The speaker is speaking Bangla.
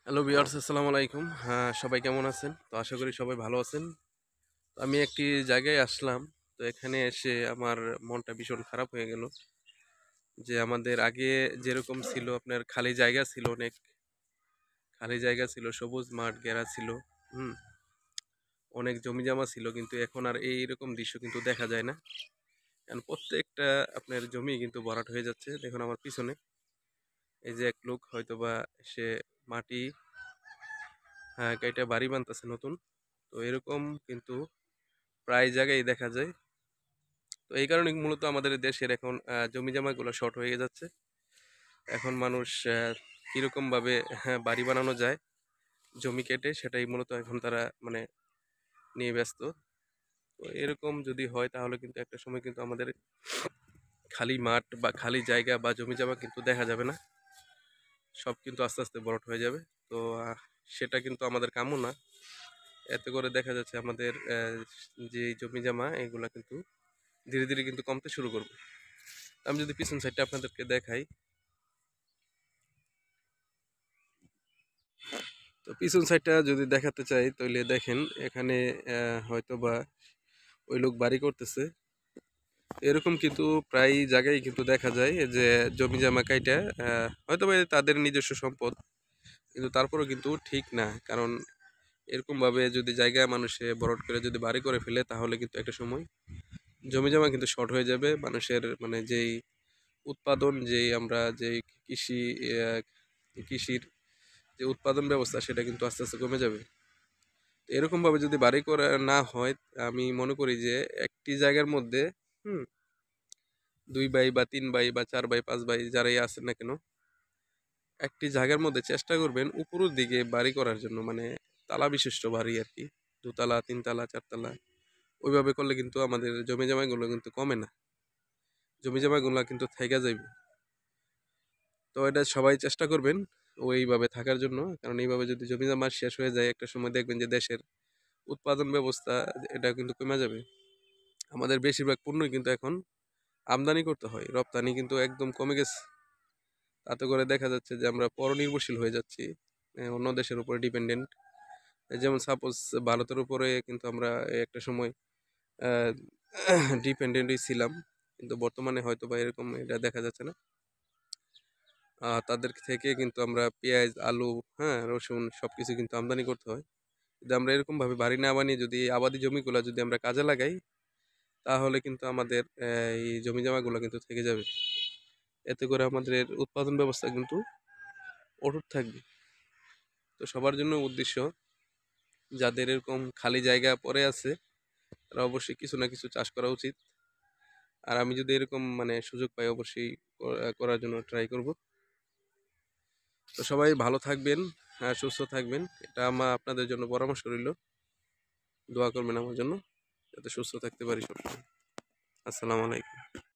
হ্যালো ভিউয়ার্স, আসসালামু আলাইকুম। হ্যাঁ, সবাই কেমন আছেন? তো আশা করি সবাই ভালো আছেন। তো আমি একটি জায়গায় আসলাম। তো এখানে এসে আমার মনটা ভীষণ খারাপ হয়ে গেল। যে আমাদের আগে যেরকম ছিল, আপনার খালি জায়গা ছিল, অনেক খালি জায়গা ছিল, সবুজ মাঠ ঘেরা ছিল। হুম, অনেক জমি জমা ছিল, কিন্তু এখন আর এইরকম দৃশ্য কিন্তু দেখা যায় না। কারণ প্রত্যেকটা আপনার জমি কিন্তু ভরাট হয়ে যাচ্ছে। দেখুন আমার পিছনে এই যে এক লোক হয়তোবা সে মাটি কাইটা বাড়ি বানতেছে নতুন। তো এরকম কিন্তু প্রায় জায়গায় দেখা যায়। তো এই কারণে মূলত আমাদের দেশের এখন জমি জমাগুলো শর্ট হয়ে যাচ্ছে। এখন মানুষ কিরকম ভাবে বাড়ি বানানো যায় জমি কেটে, সেটাই মূলত এখন তারা মানে নিয়ে ব্যস্ত। তো এরকম যদি হয় তাহলে কিন্তু একটা সময় কিন্তু আমাদের খালি মাঠ বা খালি জায়গা বা জমি জমা কিন্তু দেখা যাবে না। সব কিন্তু আস্তে আস্তে ভরাট হয়ে যাবে। তো সেটা কিন্তু আমাদের কাম্য না। এতে করে দেখা যাচ্ছে আমাদের যে জমি জমা এগুলা কিন্তু ধীরে ধীরে কিন্তু কমতে শুরু করবে। আমি যদি পিছন সাইডটা আপনাদেরকে দেখাই, তো পিছন সাইডটা যদি দেখাতে চাই তাহলে দেখেন এখানে হয়তো বা ওই লোক বাড়ি করতেছে। এরকম কিন্তু প্রায় জায়গায় কিন্তু দেখা যায় যে জমি জমা কাইটা হয়তো বা তাদের নিজস্ব সম্পদ, কিন্তু তারপরেও কিন্তু ঠিক না। কারণ এরকম ভাবে যদি জায়গা মানুষে বরট করে যদি বাড়ি করে ফেলে তাহলে কিন্তু একটা সময় জমি জমা কিন্তু শর্ট হয়ে যাবে। মানুষের মানে যেই উৎপাদন, যেই আমরা যেই কৃষি কৃষির যে উৎপাদন ব্যবস্থা সেটা কিন্তু আস্তে আস্তে কমে যাবে। এরকম ভাবে যদি বাড়ি করা না হয়, আমি মনে করি যে একটি জায়গার মধ্যে হুম 2 ভাই বা 3 ভাই বা 4 ভাই 5 ভাই যারাই আছেন না কেন, একটি জায়গার মধ্যে চেষ্টা করবেন উপরের দিকে বাড়ি করার জন্য, মানে তালা বিশিষ্ট বাড়ি আর কি, 2 তলা 3 তলা 4 তলা। ওইভাবে করলে কিন্তু আমাদের জমি জমাগুলো কিন্তু কমে না, জমি জমাগুলো কিন্তু থেকে যাবে। তো এটা সবাই চেষ্টা করবেন ওইভাবে থাকার জন্য। কারণ এইভাবে যদি জমি জমা শেষ হয়ে যায় একটা সময় দেখবেন যে দেশের উৎপাদন ব্যবস্থা এটা কিন্তু কমে যাবে। আমাদের বেশিরভাগ পণ্যই কিন্তু এখন আমদানি করতে হয়, রপ্তানি কিন্তু একদম কমে গেছে। তাতে করে দেখা যাচ্ছে যে আমরা পরনির্ভরশীল হয়ে যাচ্ছি, অন্য দেশের উপরে ডিপেন্ডেন্ট। যেমন সাপোজ ভারতের উপরে কিন্তু আমরা একটা সময় ডিপেন্ডেন্টই ছিলাম, কিন্তু বর্তমানে হয়তো বা এরকম এটা দেখা যাচ্ছে না। তাদের থেকে কিন্তু আমরা পেঁয়াজ আলু, হ্যাঁ, রসুন সবকিছু কিন্তু আমদানি করতে হয়। যদি আমরা এরকম ভাবে বাড়ি না বানিয়ে যদি আবাদি জমিগুলো যদি আমরা কাজে লাগাই তাহলে কিন্তু আমাদের এই জমি জমাগুলো কিন্তু থেকে যাবে। এতে করে আমাদের উৎপাদন ব্যবস্থা কিন্তু অটুট থাকবে। তো সবার জন্য উদ্দেশ্য, যাদের এরকম খালি জায়গা পড়ে আছে তারা অবশ্যই কিছু না কিছু চাষ করা উচিত। আর আমি যদি এরকম মানে সুযোগ পাই অবশ্যই করার জন্য ট্রাই করব। তো সবাই ভালো থাকবেন, সুস্থ থাকবেন, এটা আমার আপনাদের জন্য পরামর্শ রইল। দোয়া করবেন আমার জন্য যাতে সুস্থ থাকতে পারি সবসময়। আসসালামু আলাইকুম।